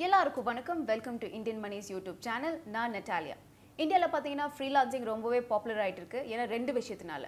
எல்லாருக்கும் வணக்கம். Welcome to Indian Mani's YouTube channel. நான் நட்டாலியா. இந்தியாவில் பார்த்தீங்கன்னா ஃப்ரீலான்சிங் ரொம்பவே பாப்புலர் ஆகிட்டு இருக்கு. ஏன்னா ரெண்டு விஷயத்தினால.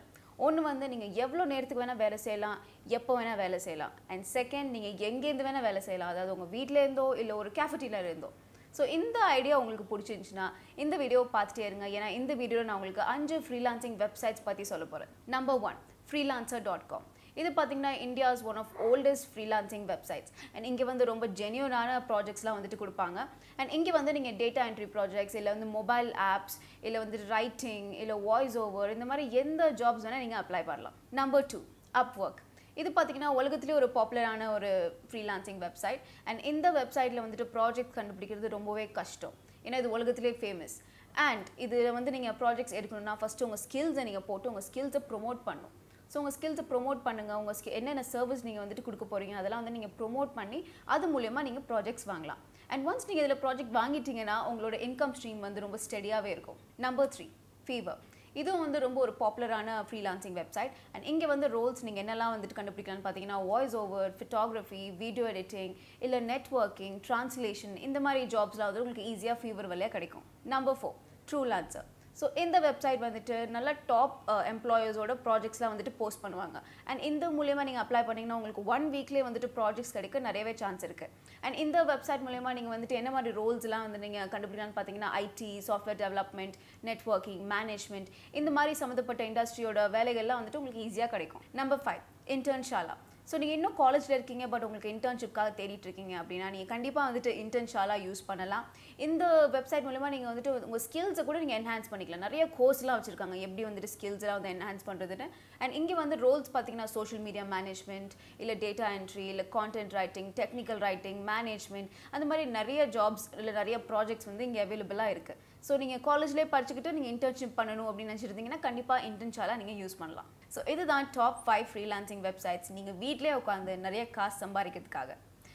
ஒன்று வந்து நீங்கள் எவ்வளோ நேரத்துக்கு வேணால் வேலை செய்யலாம், எப்போ வேணால் வேலை செய்யலாம். அண்ட் செகண்ட், நீங்கள் எங்கேருந்து வேணால் வேலை செய்யலாம். அதாவது உங்கள் வீட்டிலேருந்தோ இல்லை ஒரு கேஃபட்டீரியாவில் இருந்தோ. ஸோ இந்த ஐடியா உங்களுக்கு பிடிச்சிருந்துச்சுன்னா இந்த வீடியோ பார்த்துட்டே இருங்க. ஏன்னா இந்த வீடியோவில் நான் உங்களுக்கு 5 ஃப்ரீலான்சிங் வெப்சைட்ஸ் பற்றி சொல்ல போகிறேன். Number 1, freelancer.com. இது பார்த்தீங்கன்னா India's one of oldest freelancing websites. And இங்கே வந்து ரொம்ப ஜென்யூனான ப்ராஜெக்ட்ஸ்லாம் வந்துட்டு கொடுப்பாங்க. அண்ட் இங்கே வந்து நீங்கள் டேட்டா என்ட்ரி ப்ராஜெக்ட்ஸ் இல்லை வந்து மொபைல் ஆப்ஸ் இல்லை வந்து ரைட்டிங் இல்லை வாய்ஸ் ஓவர் இந்த மாதிரி எந்த ஜாப்ஸ் வேணால் நீங்கள் அப்ளை பண்ணலாம். Number 2, Upwork. இது பார்த்தீங்கன்னா உலகத்துலேயே ஒரு பாப்புலரான ஒரு ஃப்ரீலான்சிங் வெப்சைட். அண்ட் இந்த வெப்சைட்டில் வந்துட்டு ப்ராஜெக்ட் கண்டுபிடிக்கிறது ரொம்பவே கஷ்டம். ஏன்னா இது உலகத்துலேயே ஃபேமஸ். அண்ட் இதில் வந்து நீங்கள் ப்ராஜெக்ட்ஸ் எடுக்கணும்னா ஃபஸ்ட்டு உங்கள் ஸ்கில்ஸை நீங்கள் போட்டு உங்கள் ஸ்கில்ஸை ப்ரொமோட் பண்ணணும். ஸோ உங்கள் ஸ்கில்ஸை ப்ரொமோட் பண்ணுங்கள். உங்கள் என்னென்ன சர்வீஸ் நீங்கள் வந்துட்டு கொடுக்க போகிறீங்க அதெல்லாம் வந்து நீங்கள் ப்ரொமோட் பண்ணி அது மூலயமா நீங்கள் ப்ராஜெக்ட்ஸ் வாங்கலாம். அண்ட் ஒன்ஸ் நீங்கள் இதில் ப்ராஜெக்ட் வாங்கிட்டீங்கன்னா உங்களோட இன்கம் ஸ்ட்ரீம் வந்து ரொம்ப ஸ்டெடியாகவே இருக்கும். Number 3, fever. இதுவும் வந்து ரொம்ப ஒரு பாப்புலரான ஃப்ரீலான்சிங் வெப்சைட். அண்ட் இங்கே வந்து ரோல்ஸ் நீங்கள் என்னெல்லாம் வந்துட்டு கண்டுபிடிக்கலாம்னு பார்த்தீங்கன்னா வாய்ஸ் ஓவர், ஃபிட்டாகிராஃபி, வீடியோ எடிட்டிங் இல்லை நெட்வொர்க்கிங், ட்ரான்ஸ்லேஷன் இந்த மாதிரி ஜாப்ஸ்லாம் வந்து உங்களுக்கு ஈஸியாக ஃபீவர் வழியாக கிடைக்கும். நம்பர் 4, ட்ரூலான்சர். ஸோ இந்த வெப்சைட் வந்துட்டு நல்ல டாப் எம்ப்ளாயர்ஸோட ப்ராஜெக்ட்ஸ்லாம் வந்துட்டு போஸ்ட் பண்ணுவாங்க. அண்ட் இந்த மூலியமாக நீங்கள் அப்ளை பண்ணிங்கன்னா உங்களுக்கு 1 வீக்லேயே வந்துட்டு ப்ராஜெக்ட்ஸ் கிடைக்க நிறையவே சான்ஸ் இருக்குது. அண்ட் இந்த வெப்சைட் மூலியமாக நீங்கள் வந்துட்டு என்ன மாதிரி ரோல்ஸ்லாம் வந்து நீங்கள் கண்டுபிடிக்கலாம்னு பார்த்தீங்கன்னா IT, software development, networking, management இந்த மாதிரி சம்மந்தப்பட்ட இண்டஸ்ட்ரியோட வேலைகள்லாம் வந்துட்டு உங்களுக்கு ஈஸியாக கிடைக்கும். நம்பர் 5, இன்டர்ன்ஷாலா. ஸோ நீங்கள் இன்னும் காலேஜில் இருக்கீங்க பட் உங்களுக்கு இன்டர்ன்ஷிப்காக தேடிட்டு இருக்கீங்க அப்படின்னா நீங்கள் கண்டிப்பாக வந்துட்டு இன்டர்ன்ஷாலா யூஸ் பண்ணலாம். இந்த வெப்சைட் மூலமா நீங்கள் வந்துட்டு உங்கள் ஸ்கில்ஸை கூட நீங்கள் என்ஹான்ஸ் பண்ணிக்கலாம். நிறைய கோர்ஸ்லாம் வச்சுருக்காங்க எப்படி வந்துட்டு ஸ்கில்ஸ்லாம் வந்து என்ஹான்ஸ் பண்ணுறதுன்னு. அண்ட் இங்கே வந்து ரோல்ஸ் பார்த்தீங்கன்னா சோஷியல் மீடியா மேனேஜ்மெண்ட் இல்லை டேட்டா என்ட்ரி இல்லை content writing, technical writing, management அந்த மாதிரி நிறைய ஜாப்ஸ் இல்லை நிறைய ப்ராஜெக்ட்ஸ் வந்து இங்கே அவைலபிளாக இருக்குது. ஸோ நீங்கள் காலேஜ்லேயே படிச்சுக்கிட்டு நீங்கள் இன்டர்ன்ஷிப் பண்ணணும் அப்படின்னு நினச்சிருந்தீங்கன்னா கண்டிப்பாக இன்டர்ன்ஷாலா நீங்கள் யூஸ் பண்ணலாம். ஸோ இதுதான் டாப் 5 ஃப்ரீலான்சிங் வெப்சைட்ஸ் நீங்கள் வீட்டிலே உட்காந்து நிறைய காசு சம்பாதிக்கிறதுக்காக.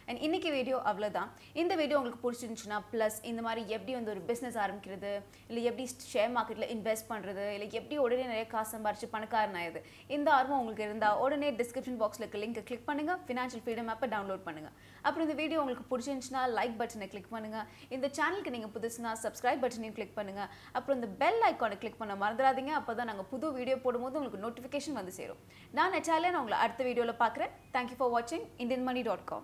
அண்ட் இன்றைக்கி வீடியோ அவ்வளோதான். இந்த வீடியோ உங்களுக்கு பிடிச்சிருந்துச்சுன்னா ப்ளஸ் இந்த மாதிரி எப்படி வந்து ஒரு பிஸ்னஸ் ஆரம்பிக்கிறது இல்லை எப்படி ஷேர் மார்க்கெட்டில் இன்வெஸ்ட் பண்ணுறது இல்லை எப்படி உடனே நிறைய காசு சம்பாரிச்சு பணக்காரன் ஆகுது இந்த ஆர்வம் உங்களுக்கு இருந்தால் உடனே டிஸ்கிரிப்ஷன் பாக்ஸில் இருக்க லிங்கை கிளிக் பண்ணுங்கள். ஃபினான்ஷியல் ஃப்ரீடம் ஆப்பை டவுன்லோட் பண்ணுங்கள். அப்புறம் இந்த வீடியோ உங்களுக்கு பிடிச்சிருந்துச்சுன்னா லைக் பட்டனை கிளிக் பண்ணுங்கள். இந்த சேனலுக்கு நீங்கள் புதுசுனா சப்ஸ்கிரைப் பட்டனையும் கிளிக் பண்ணுங்கள். அப்புறம் இந்த பெல் ஐக்கானை கிளிக் பண்ண மறந்துடாதீங்க. அப்போ தான் நாங்கள் புது வீடியோ போடும்போது உங்களுக்கு நோட்டிஃபிகேஷன் வந்து சேரும். நான் நட்டாலியா, நான் உங்களை அடுத்த வீடியோவில் பார்க்குறேன். தேங்க்யூ ஃபார் வாட்சிங் IndianMoney.com.